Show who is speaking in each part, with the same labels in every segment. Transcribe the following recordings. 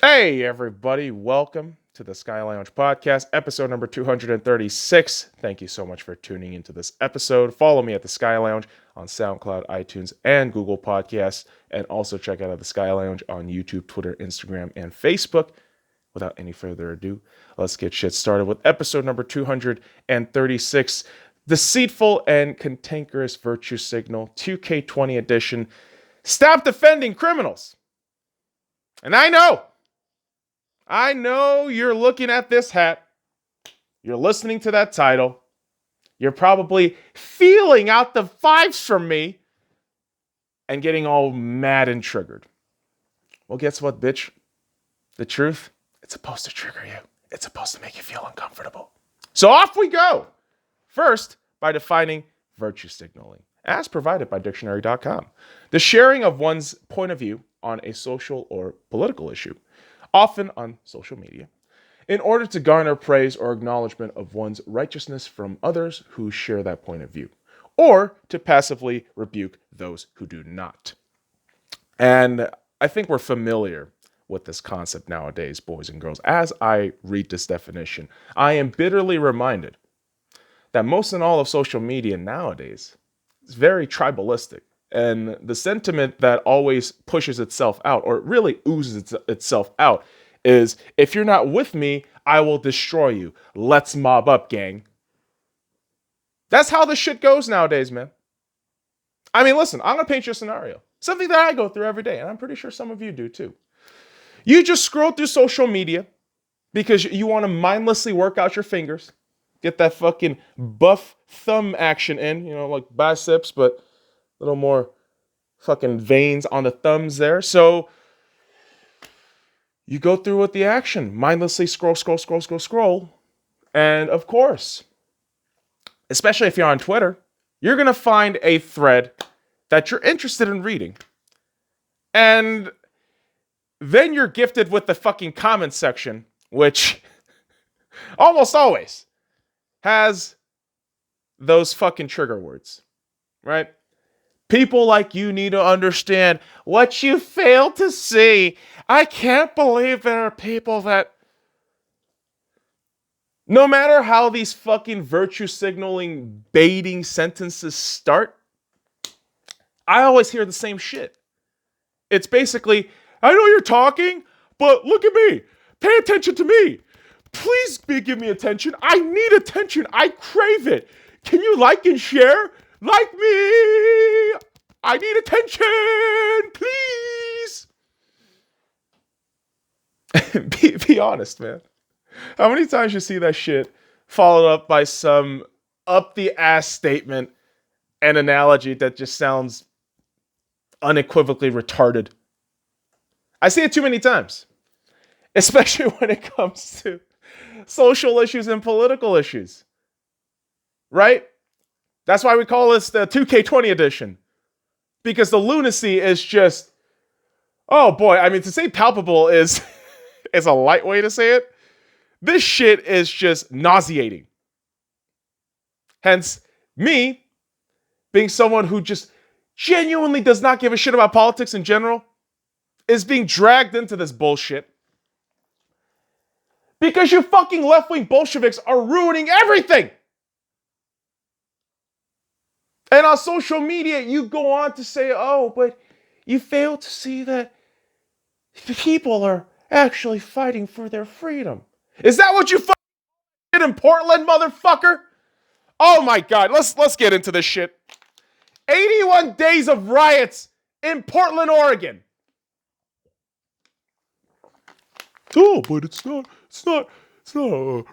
Speaker 1: Hey, everybody. Welcome to the SkyLounge podcast, episode number 236. Thank you so much for tuning into this episode. Follow me at the SkyLounge on SoundCloud, iTunes, and Google Podcasts. And also check out the SkyLounge on YouTube, Twitter, Instagram, and Facebook. Without any further ado, let's get shit started with episode number 236, Deceitful and Cantankerous Virtue Signal, 2K20 edition. Stop defending criminals. And I know you're looking at this hat. You're listening to that title. You're probably feeling out the vibes from me and getting all mad and triggered. Well, guess what, bitch? The truth, it's supposed to trigger you. It's supposed to make you feel uncomfortable. So off we go. First, by defining virtue signaling, as provided by dictionary.com. The sharing of one's point of view on a social or political issue, often on social media, in order to garner praise or acknowledgement of one's righteousness from others who share that point of view, or to passively rebuke those who do not. And I think we're familiar with this concept nowadays, boys and girls. As I read this definition, I am bitterly reminded that most and all of social media nowadays is very tribalistic. And the sentiment that always pushes itself out, or really oozes itself out, is if you're not with me, I will destroy you. Let's mob up, gang. That's how this shit goes nowadays, man. I mean, listen, I'm going to paint you a scenario. Something that I go through every day, and I'm pretty sure some of you do too. You just scroll through social media because you want to mindlessly work out your fingers, get that fucking buff thumb action in, like biceps, but a little more fucking veins on the thumbs there. So you go through with the action, mindlessly scroll. And of course, especially if you're on Twitter, you're going to find a thread that you're interested in reading. And then you're gifted with the fucking comment section, which almost always has those fucking trigger words, right? People like you need to understand what you fail to see. I can't believe there are people that, no matter how these fucking virtue signaling baiting sentences start, I always hear the same shit. It's basically, I know you're talking, but look at me. Pay attention to me. Please give me attention. I need attention. I crave it. Can you like and share? Like me. I need attention. Please. Be honest, man. How many times you see that shit followed up by some up the ass statement and analogy that just sounds unequivocally retarded? I see it too many times, especially when it comes to social issues and political issues, right? That's why we call this the 2K20 edition, because the lunacy is just, oh boy, I mean, to say palpable is a light way to say it. This shit is just nauseating. Hence, me being someone who just genuinely does not give a shit about politics in general is being dragged into this bullshit because you fucking left-wing Bolsheviks are ruining everything. And on social media, you go on to say, oh, but you fail to see that people are actually fighting for their freedom. Is that what you fucking did in Portland, motherfucker? Oh my God, let's get into this shit. 81 days of riots in Portland, Oregon. Oh, but it's not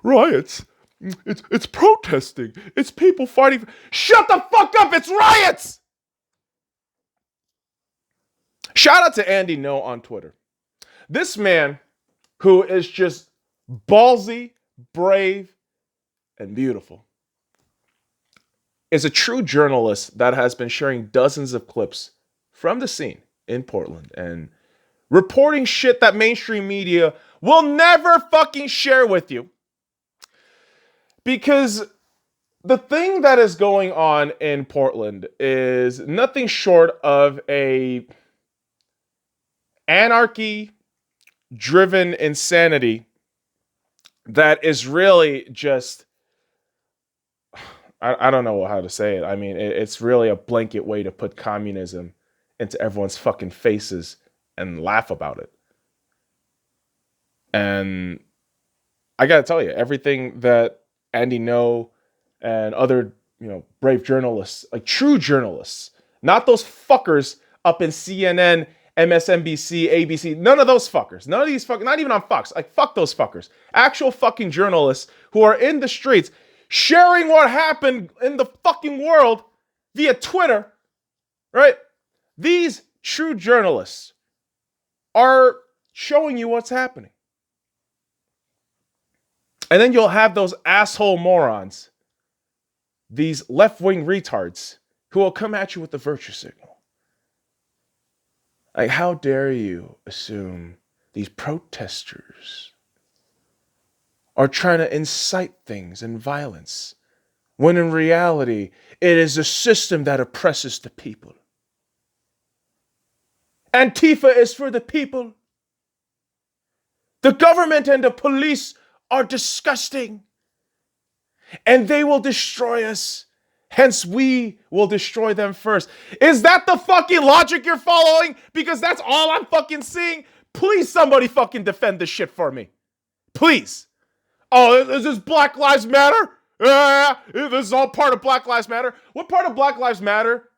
Speaker 1: riots. It's protesting. It's people fighting. Shut the fuck up. It's riots. Shout out to Andy No on Twitter. This man who is just ballsy, brave, and beautiful is a true journalist that has been sharing dozens of clips from the scene in Portland and reporting shit that mainstream media will never fucking share with you. Because the thing that is going on in Portland is nothing short of a anarchy, driven insanity that is really just, I don't know how to say it. I mean, it's really a blanket way to put communism into everyone's fucking faces and laugh about it. And I gotta tell you, everything that Andy Ngo and other, brave journalists, like true journalists, not those fuckers up in CNN, MSNBC, ABC, none of those fuckers, none of these fuckers, not even on Fox, like fuck those fuckers. Actual fucking journalists who are in the streets sharing what happened in the fucking world via Twitter, right? These true journalists are showing you what's happening. And then you'll have those asshole morons, these left-wing retards, who will come at you with the virtue signal. Like, how dare you assume these protesters are trying to incite things and violence, when in reality, it is a system that oppresses the people. Antifa is for the people. The government and the police are disgusting, and they will destroy us. Hence, we will destroy them first. Is that the fucking logic you're following? Because that's all I'm fucking seeing. Please, somebody fucking defend this shit for me. Please. Oh, is this Black Lives Matter? This is all part of Black Lives Matter. What part of Black Lives Matter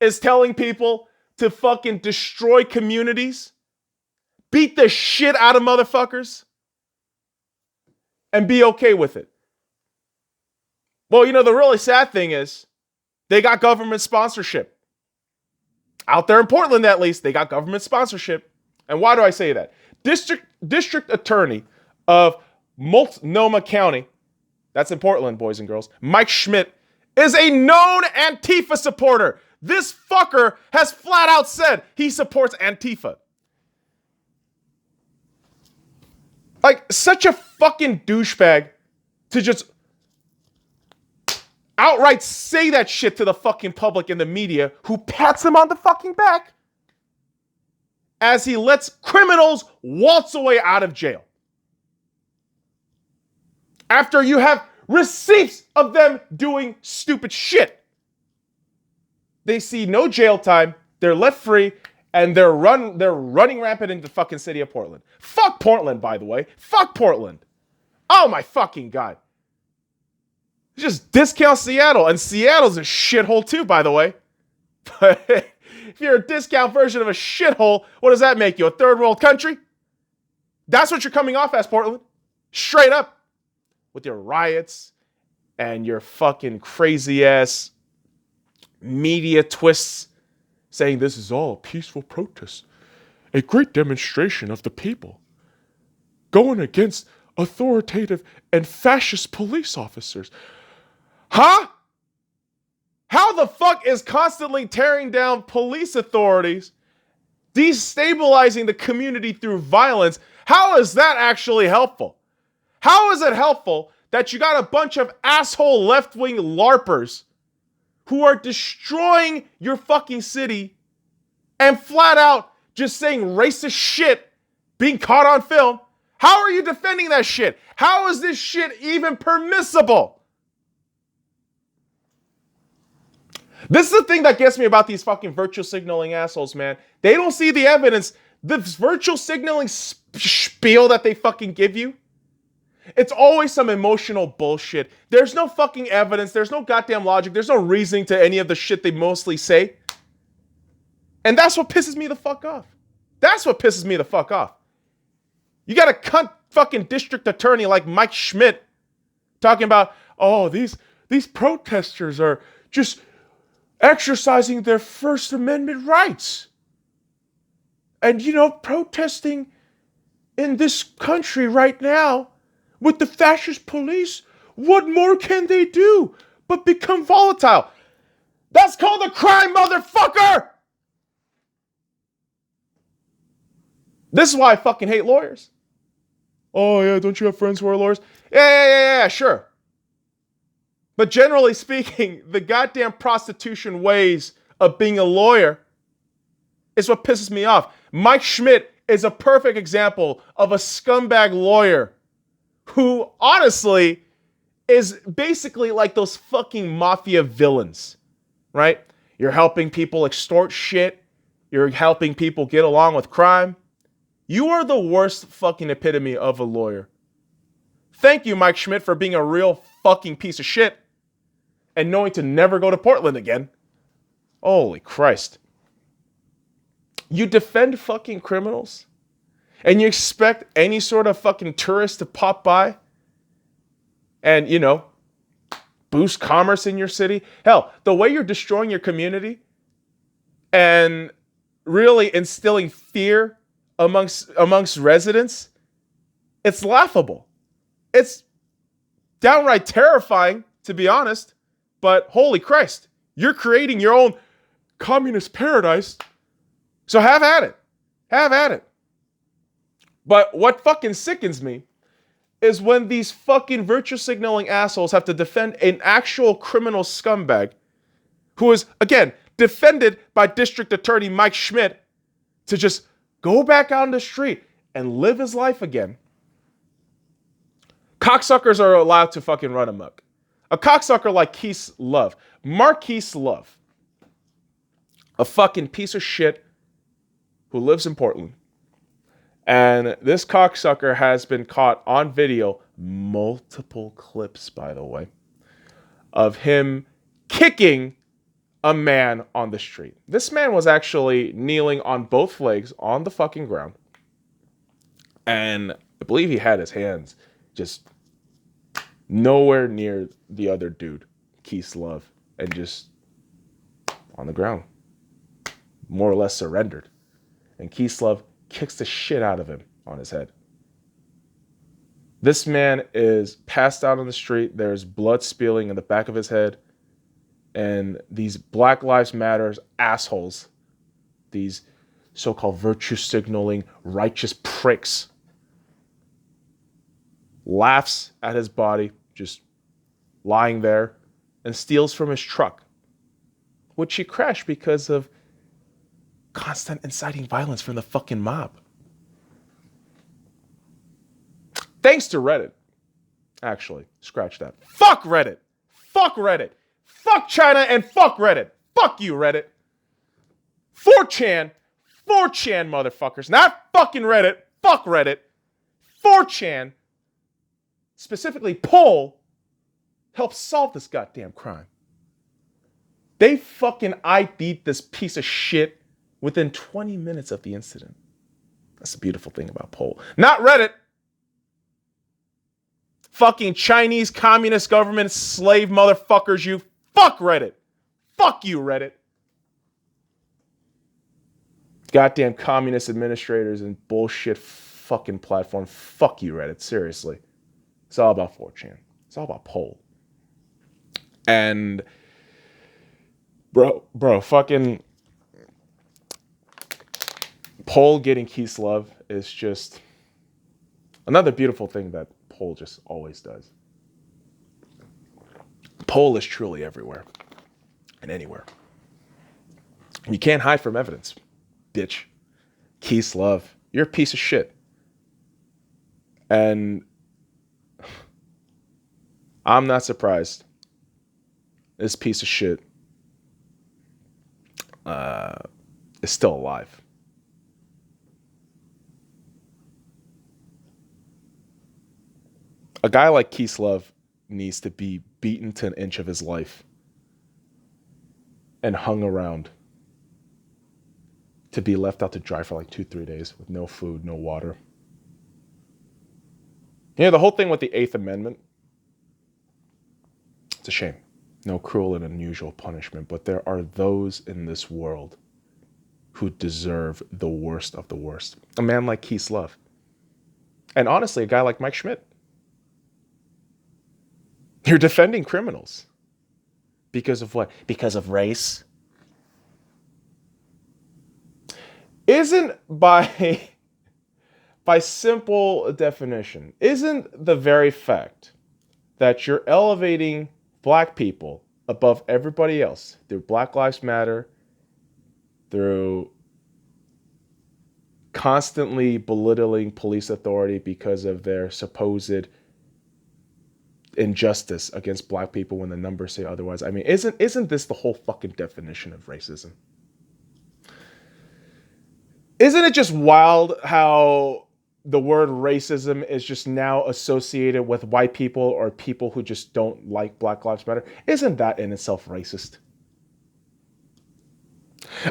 Speaker 1: is telling people to fucking destroy communities, beat the shit out of motherfuckers, and be okay with it? Well, the really sad thing is they got government sponsorship. Out there in Portland, at least, they got government sponsorship. And why do I say that? District Attorney of Multnomah County, that's in Portland, boys and girls, Mike Schmidt, is a known Antifa supporter. This fucker has flat out said he supports Antifa. Like, such a fucking douchebag to just outright say that shit to the fucking public and the media, who pats him on the fucking back as he lets criminals waltz away out of jail. After you have receipts of them doing stupid shit. They see no jail time, they're let free, and they're running rampant into the fucking city of Portland. Fuck Portland, by the way. Fuck Portland. Oh my fucking God. Just discount Seattle. And Seattle's a shithole too, by the way. But if you're a discount version of a shithole, what does that make you? A third world country? That's what you're coming off as, Portland. Straight up. With your riots and your fucking crazy ass media twists saying this is all a peaceful protest. A great demonstration of the people going against authoritative and fascist police officers. Huh? How the fuck is constantly tearing down police authorities, destabilizing the community through violence, how is that actually helpful? How is it helpful that you got a bunch of asshole left-wing LARPers who are destroying your fucking city and flat out just saying racist shit being caught on film? How are you defending that shit? How is this shit even permissible? This is the thing that gets me about these fucking virtual signaling assholes, man. They don't see the evidence. This virtual signaling spiel that they fucking give you, it's always some emotional bullshit. There's no fucking evidence. There's no goddamn logic. There's no reasoning to any of the shit they mostly say. And that's what pisses me the fuck off. That's what pisses me the fuck off. You got a cunt fucking district attorney like Mike Schmidt talking about, oh, these protesters are just exercising their First Amendment rights. And, protesting in this country right now with the fascist police, what more can they do but become volatile? That's called a crime, motherfucker! This is why I fucking hate lawyers. Oh, yeah, don't you have friends who are lawyers? Yeah, sure. But generally speaking, the goddamn prostitution ways of being a lawyer is what pisses me off. Mike Schmidt is a perfect example of a scumbag lawyer who honestly is basically like those fucking mafia villains, right? You're helping people extort shit. You're helping people get along with crime. You are the worst fucking epitome of a lawyer. Thank you, Mike Schmidt, for being a real fucking piece of shit and knowing to never go to Portland again. Holy Christ. You defend fucking criminals and you expect any sort of fucking tourist to pop by and, you know, boost commerce in your city. Hell, the way you're destroying your community and really instilling fear amongst residents, it's laughable. It's downright terrifying, to be honest. But holy Christ, you're creating your own communist paradise. So have at it. Have at it. But what fucking sickens me is when these fucking virtue signaling assholes have to defend an actual criminal scumbag who is, again, defended by District Attorney Mike Schmidt to just go back out on the street and live his life again. Cocksuckers are allowed to fucking run amok. A cocksucker like Keith Love, Marquise Love, a fucking piece of shit who lives in Portland. And this cocksucker has been caught on video, multiple clips, by the way, of him kicking a man on the street. This man was actually kneeling on both legs on the fucking ground. And I believe he had his hands just nowhere near the other dude, Keith Love, and just on the ground, more or less surrendered. And Keith Love kicks the shit out of him on his head. This man is passed out on the street. There's blood spilling in the back of his head. And these Black Lives Matter assholes, these so-called virtue signaling righteous pricks, laughs at his body, just lying there, and steals from his truck, which he crashed because of constant inciting violence from the fucking mob. Thanks to Reddit. Actually, scratch that. Fuck Reddit. Fuck Reddit. Fuck China and fuck Reddit. Fuck you, Reddit. 4chan. 4chan, motherfuckers. Not fucking Reddit. Fuck Reddit. 4chan, specifically Poll, helped solve this goddamn crime. They fucking ID'd this piece of shit within 20 minutes of the incident. That's the beautiful thing about Poll. Not Reddit. Fucking Chinese communist government slave motherfuckers, you. Fuck Reddit. Fuck you, Reddit. Goddamn communist administrators and bullshit fucking platform. Fuck you, Reddit. Seriously. It's all about 4chan. It's all about Poll. And bro, fucking Poll getting Keith Love is just another beautiful thing that Poll just always does. Poll is truly everywhere and anywhere. You can't hide from evidence, bitch. Keith Love, you're a piece of shit. And I'm not surprised this piece of shit is still alive. A guy like Keith Love needs to be beaten to an inch of his life and hung around to be left out to dry for like 2-3 days with no food, no water. You know, the whole thing with the 8th Amendment, it's a shame. No cruel and unusual punishment, but there are those in this world who deserve the worst of the worst. A man like Keith Love. And honestly, a guy like Mike Schmidt. You're defending criminals. Because of what? Because of race? Isn't by simple definition, isn't the very fact that you're elevating black people above everybody else through Black Lives Matter, through constantly belittling police authority because of their supposed injustice against black people when the numbers say otherwise. I mean, isn't this the whole fucking definition of racism? Isn't it just wild how the word racism is just now associated with white people or people who just don't like Black Lives Matter? Isn't that in itself racist?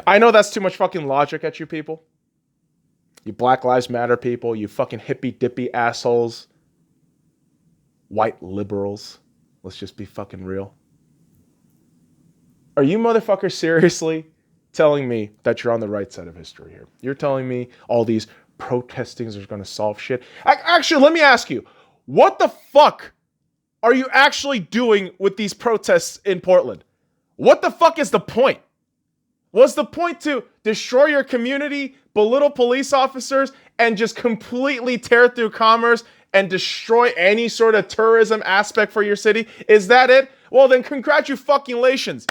Speaker 1: I know that's too much fucking logic at you people. You Black Lives Matter people, you fucking hippy dippy assholes. White liberals. Let's just be fucking real. Are you motherfuckers seriously telling me that you're on the right side of history here? You're telling me all these protestings are going to solve shit? Actually, let me ask you, what the fuck are you actually doing with these protests in Portland? What the fuck is the point? Was the point to destroy your community, belittle police officers, and just completely tear through commerce and destroy any sort of tourism aspect for your city? Is that it? Well, then congratulations.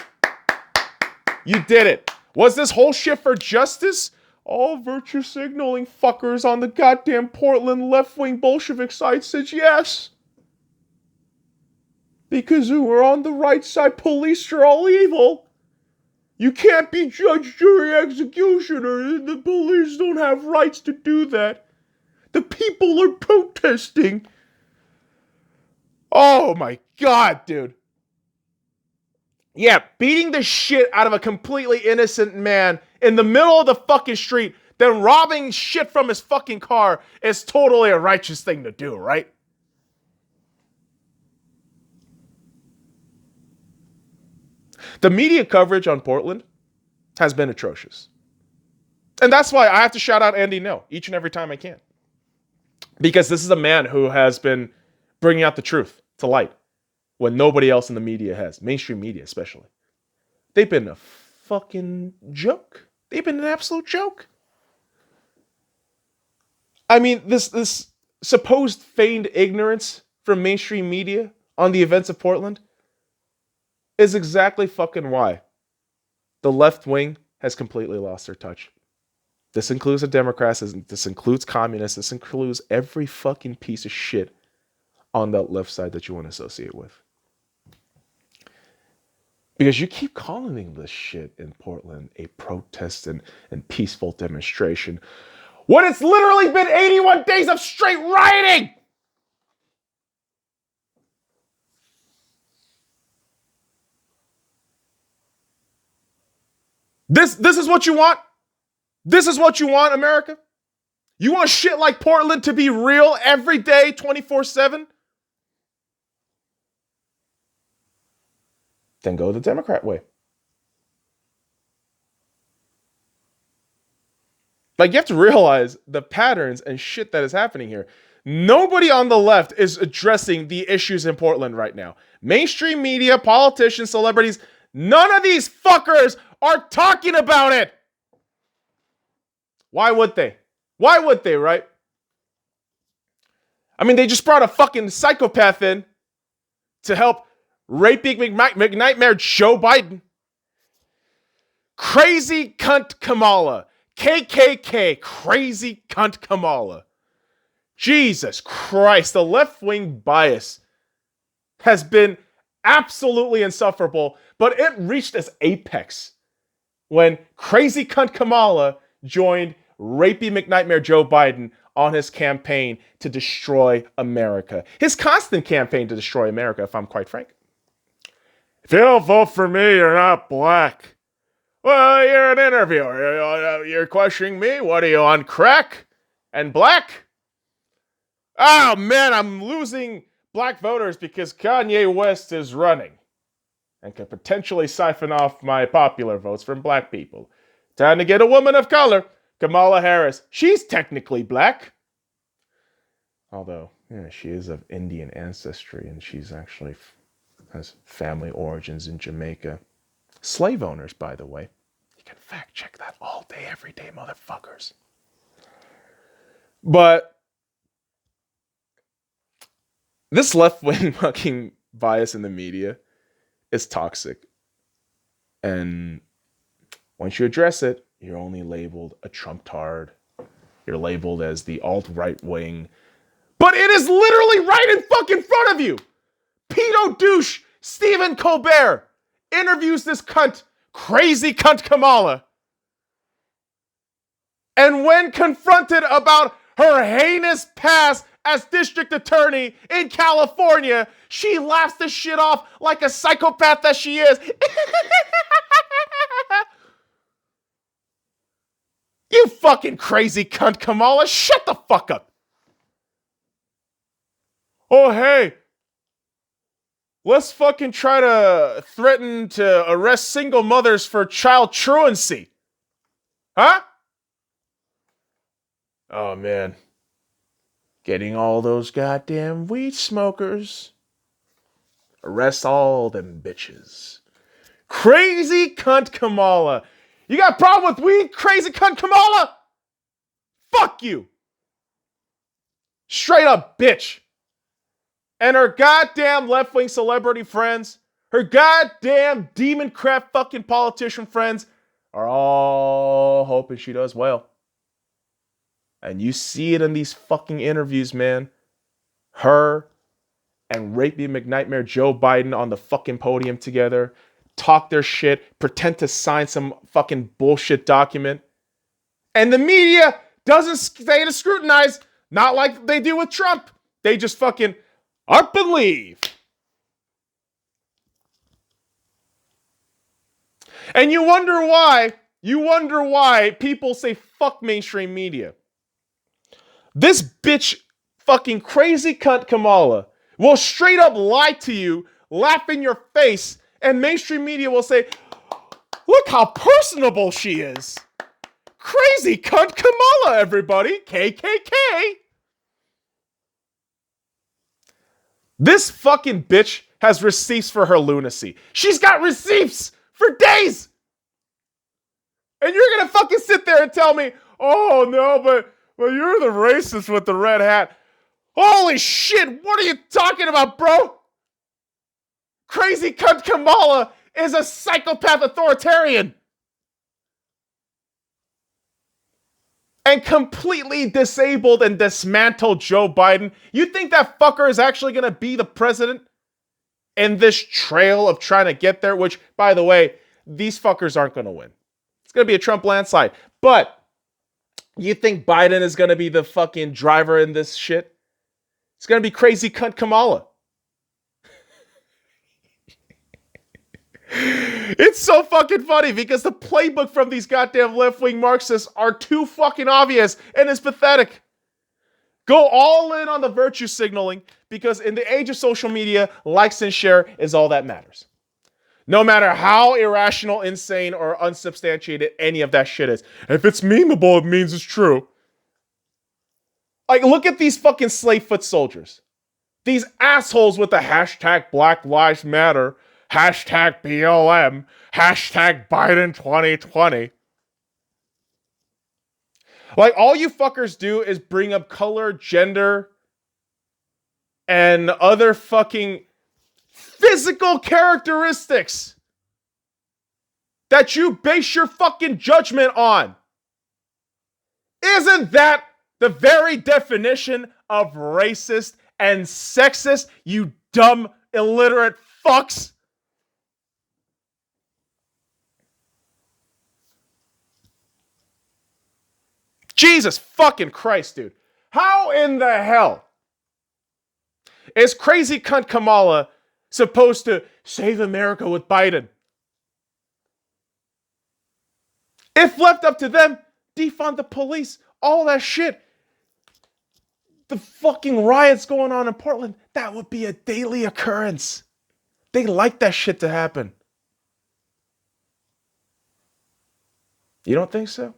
Speaker 1: You did it. Was this whole shit for justice? All virtue signaling fuckers on the goddamn Portland left-wing Bolshevik side says yes. Because we're on the right side, police are all evil. You can't be judge, jury, executioner. The police don't have rights to do that. The people are protesting. Oh my God, dude. Yeah, beating the shit out of a completely innocent man in the middle of the fucking street, then robbing shit from his fucking car is totally a righteous thing to do, right? The media coverage on Portland has been atrocious. And that's why I have to shout out Andy No each and every time I can. Because this is a man who has been bringing out the truth to light when nobody else in the media has, mainstream media especially. They've been a fucking joke. They've been an absolute joke. I mean, this supposed feigned ignorance from mainstream media on the events of Portland is exactly fucking why the left wing has completely lost their touch. This includes the Democrats, this includes communists, this includes every fucking piece of shit on that left side that you want to associate with. Because you keep calling this shit in Portland a protest and peaceful demonstration when it's literally been 81 days of straight rioting! This is what you want? This is what you want, America? You want shit like Portland to be real every day, 24/7? Then go the Democrat way. Like, you have to realize the patterns and shit that is happening here. Nobody on the left is addressing the issues in Portland right now. Mainstream media, politicians, celebrities, none of these fuckers are talking about it. Why would they? Why would they, right? I mean, they just brought a fucking psychopath in to help raping McNightmare Joe Biden. Crazy cunt Kamala. KKK. Crazy cunt Kamala. Jesus Christ. The left-wing bias has been absolutely insufferable, but it reached its apex when crazy cunt Kamala joined rapey McNightmare Joe Biden on his campaign to destroy America. His constant campaign to destroy America, if I'm quite frank. If you don't vote for me, you're not black. Well, you're an interviewer. You're questioning me? What are you, on crack and black? Oh, man, I'm losing black voters because Kanye West is running and could potentially siphon off my popular votes from black people. Time to get a woman of color, Kamala Harris. She's technically black. Although, yeah, she is of Indian ancestry and she's actually has family origins in Jamaica. Slave owners, by the way. You can fact check that all day, every day, motherfuckers. But this left-wing fucking bias in the media is toxic. And once you address it, you're only labeled a Trump-tard You're labeled as the alt-right wing. But it is literally right in fucking front of you. Pedo douche Stephen Colbert interviews this cunt, crazy cunt Kamala. And when confronted about her heinous past as district attorney in California, she laughs the shit off like a psychopath that she is. You fucking crazy cunt, Kamala. Shut the fuck up. Oh, hey. Let's fucking try to threaten to arrest single mothers for child truancy. Huh? Oh, man. Getting all those goddamn weed smokers. Arrest all them bitches. Crazy cunt Kamala. You got a problem with weed, crazy cunt Kamala? Fuck you. Straight up bitch. And her goddamn left-wing celebrity friends, her goddamn demon crap fucking politician friends are all hoping she does well. And you see it in these fucking interviews, man. Her and Rapey McNightmare Joe Biden on the fucking podium together, talk their shit, pretend to sign some fucking bullshit document. And the media doesn't stay to scrutinize, not like they do with Trump. They just fucking up and leave. And you wonder why people say fuck mainstream media. This bitch fucking crazy cunt Kamala will straight up lie to you, laugh in your face, and mainstream media will say, look how personable she is. Crazy cunt Kamala, everybody. KKK. This fucking bitch has receipts for her lunacy. She's got receipts for days. And you're going to fucking sit there and tell me, oh no, but you're the racist with the red hat. Holy shit, what are you talking about, bro? Crazy cunt Kamala is a psychopath authoritarian. And completely disabled and dismantled Joe Biden. You think that fucker is actually going to be the president in this trail of trying to get there? Which, by the way, these fuckers aren't going to win. It's going to be a Trump landslide. But you think Biden is going to be the fucking driver in this shit? It's going to be crazy cunt Kamala. It's so fucking funny because the playbook from these goddamn left-wing Marxists are too fucking obvious and it's pathetic. Go all in on the virtue signaling because in the age of social media, likes and share is all that matters. No matter how irrational, insane, or unsubstantiated any of that shit is. If it's memeable, it means it's true. Like, look at these fucking slave foot soldiers. These assholes with the hashtag Black Lives Matter, hashtag BLM, hashtag Biden 2020. Like, all you fuckers do is bring up color, gender, and other fucking physical characteristics that you base your fucking judgment on. Isn't that the very definition of racist and sexist, you dumb, illiterate fucks? Jesus fucking Christ, dude. How in the hell is crazy cunt Kamala supposed to save America with Biden? If left up to them, defund the police, all that shit. The fucking riots going on in Portland, that would be a daily occurrence. They like that shit to happen. You don't think so?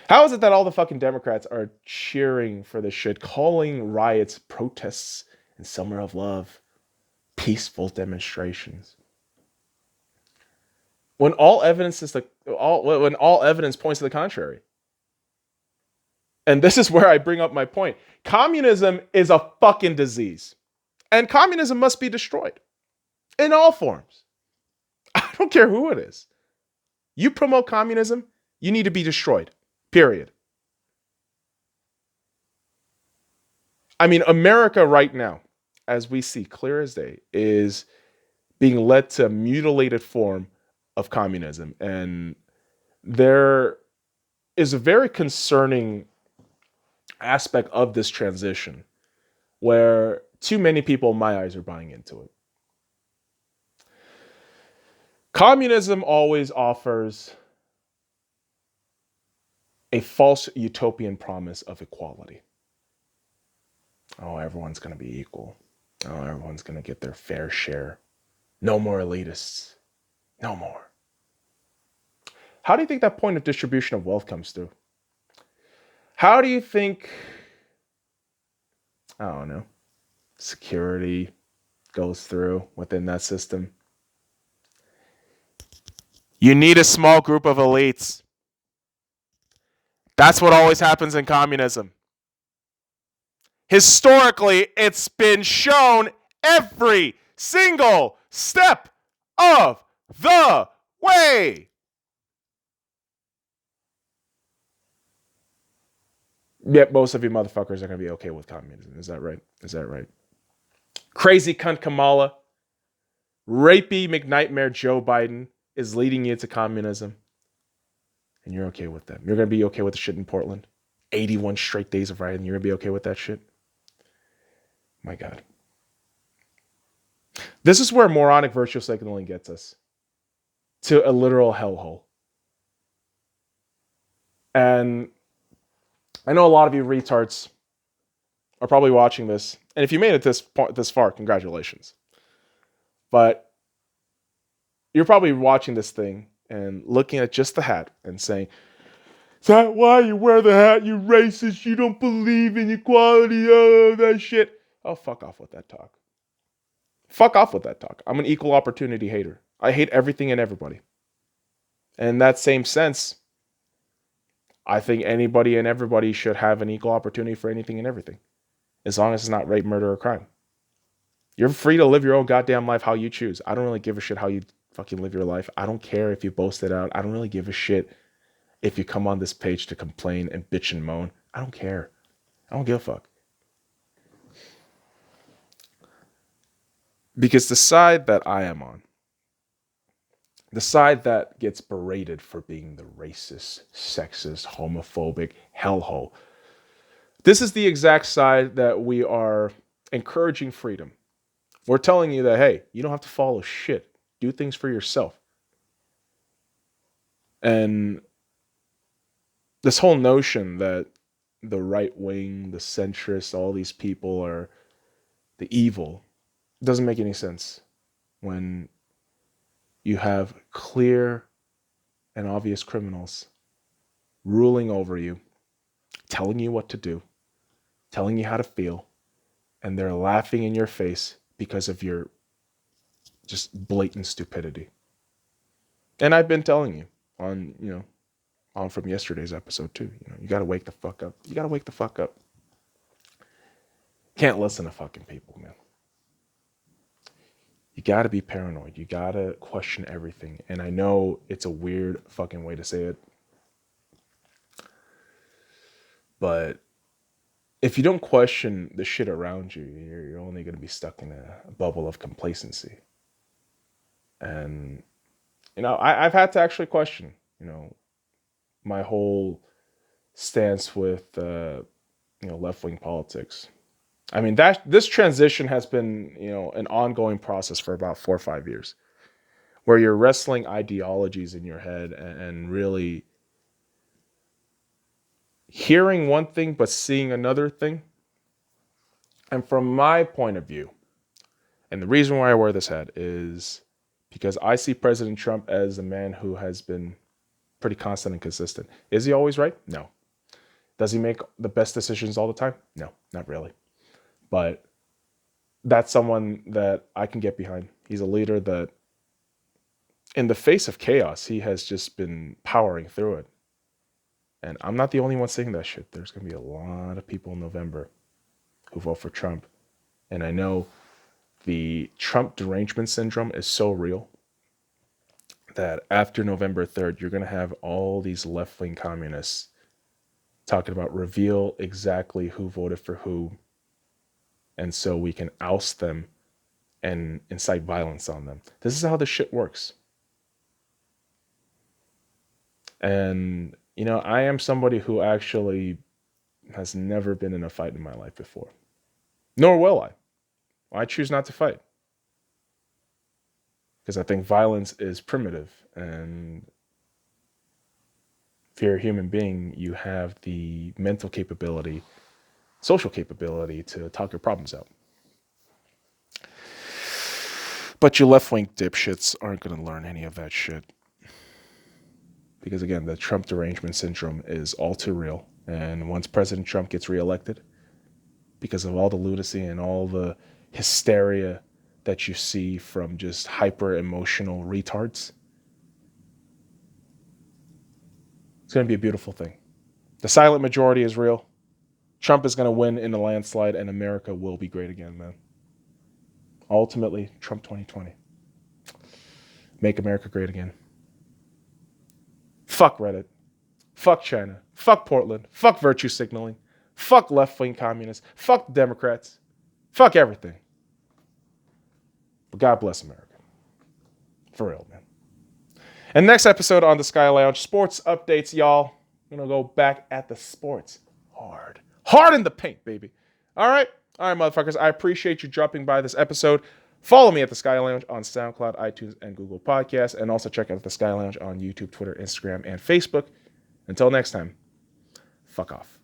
Speaker 1: How is it that all the fucking Democrats are cheering for this shit, calling riots protests and Summer of Love peaceful demonstrations? When all evidence points to the contrary. And this is where I bring up my point. Communism is a fucking disease. And communism must be destroyed. In all forms. I don't care who it is. You promote communism, you need to be destroyed. Period. I mean, America right now, as we see clear as day, is being led to a mutilated form of communism. And there is a very concerning aspect of this transition where too many people in my eyes are buying into it. Communism always offers a false utopian promise of equality. Oh, everyone's going to be equal. Oh, everyone's going to get their fair share. No more elitists. No more. How do you think that point of distribution of wealth comes through? How do you think, I don't know, security goes through within that system? You need a small group of elites. That's what always happens in communism. Historically, it's been shown every single step of the way. Yet most of you motherfuckers are going to be okay with communism. Is that right? Is that right? Crazy cunt Kamala, rapey McNightmare Joe Biden is leading you to communism. And you're okay with that. You're going to be okay with the shit in Portland. 81 straight days of rioting. You're going to be okay with that shit? My God. This is where moronic virtue signaling gets us. To a literal hellhole. And I know a lot of you retards are probably watching this. And if you made it this far, congratulations. But you're probably watching this thing and looking at just the hat and saying, "Is that why you wear the hat, you racist? You don't believe in equality, oh, that shit." Oh, fuck off with that talk. Fuck off with that talk. I'm an equal opportunity hater. I hate everything and everybody. And in that same sense, I think anybody and everybody should have an equal opportunity for anything and everything. As long as it's not rape, murder, or crime. You're free to live your own goddamn life how you choose. I don't really give a shit how you fucking live your life. I don't care if you boast it out. I don't really give a shit if you come on this page to complain and bitch and moan. I don't care. I don't give a fuck. Because the side that I am on, the side that gets berated for being the racist, sexist, homophobic hellhole, this is the exact side that we are encouraging freedom. We're telling you that, hey, you don't have to follow shit. Do things for yourself. And this whole notion that the right wing, the centrists, all these people are the evil doesn't make any sense when you have clear and obvious criminals ruling over you, telling you what to do, telling you how to feel, and they're laughing in your face because of your just blatant stupidity. And I've been telling you on from yesterday's episode too, you got to wake the fuck up. You got to wake the fuck up. Can't listen to fucking people, man. You got to be paranoid. You got to question everything. And I know it's a weird fucking way to say it, but if you don't question the shit around you, you're only going to be stuck in a bubble of complacency. And, I've had to actually question, my whole stance with, left-wing politics. I mean, this transition has been, an ongoing process for about 4 or 5 years, where you're wrestling ideologies in your head and really hearing one thing but seeing another thing. And from my point of view, and the reason why I wear this hat is because I see President Trump as a man who has been pretty constant and consistent. Is he always right? No. Does he make the best decisions all the time? No, not really. But that's someone that I can get behind. He's a leader that, in the face of chaos, he has just been powering through it. And I'm not the only one saying that shit. There's going to be a lot of people in November who vote for Trump. And I know the Trump derangement syndrome is so real that after November 3rd, you're going to have all these left-wing communists talking about reveal exactly who voted for who, and so we can oust them and incite violence on them. This is how this shit works. And, I am somebody who actually has never been in a fight in my life before. Nor will I. I choose not to fight. Because I think violence is primitive. And if you're a human being, you have the mental capability, social capability to talk your problems out. But you left-wing dipshits aren't going to learn any of that shit. Because again, the Trump derangement syndrome is all too real. And once President Trump gets reelected, because of all the lunacy and all the hysteria that you see from just hyper-emotional retards, it's going to be a beautiful thing. The silent majority is real. Trump is going to win in a landslide, and America will be great again, man. Ultimately, Trump 2020. Make America great again. Fuck Reddit. Fuck China. Fuck Portland. Fuck virtue signaling. Fuck left-wing communists. Fuck Democrats. Fuck everything. But God bless America. For real, man. And next episode on the Sky Lounge, sports updates, y'all. I'm going to go back at the sports. Hard. Hard in the paint, baby. All right, motherfuckers. I appreciate you dropping by this episode. Follow me at the Sky Lounge on SoundCloud, iTunes, and Google Podcasts. And also check out the Sky Lounge on YouTube, Twitter, Instagram, and Facebook. Until next time, fuck off.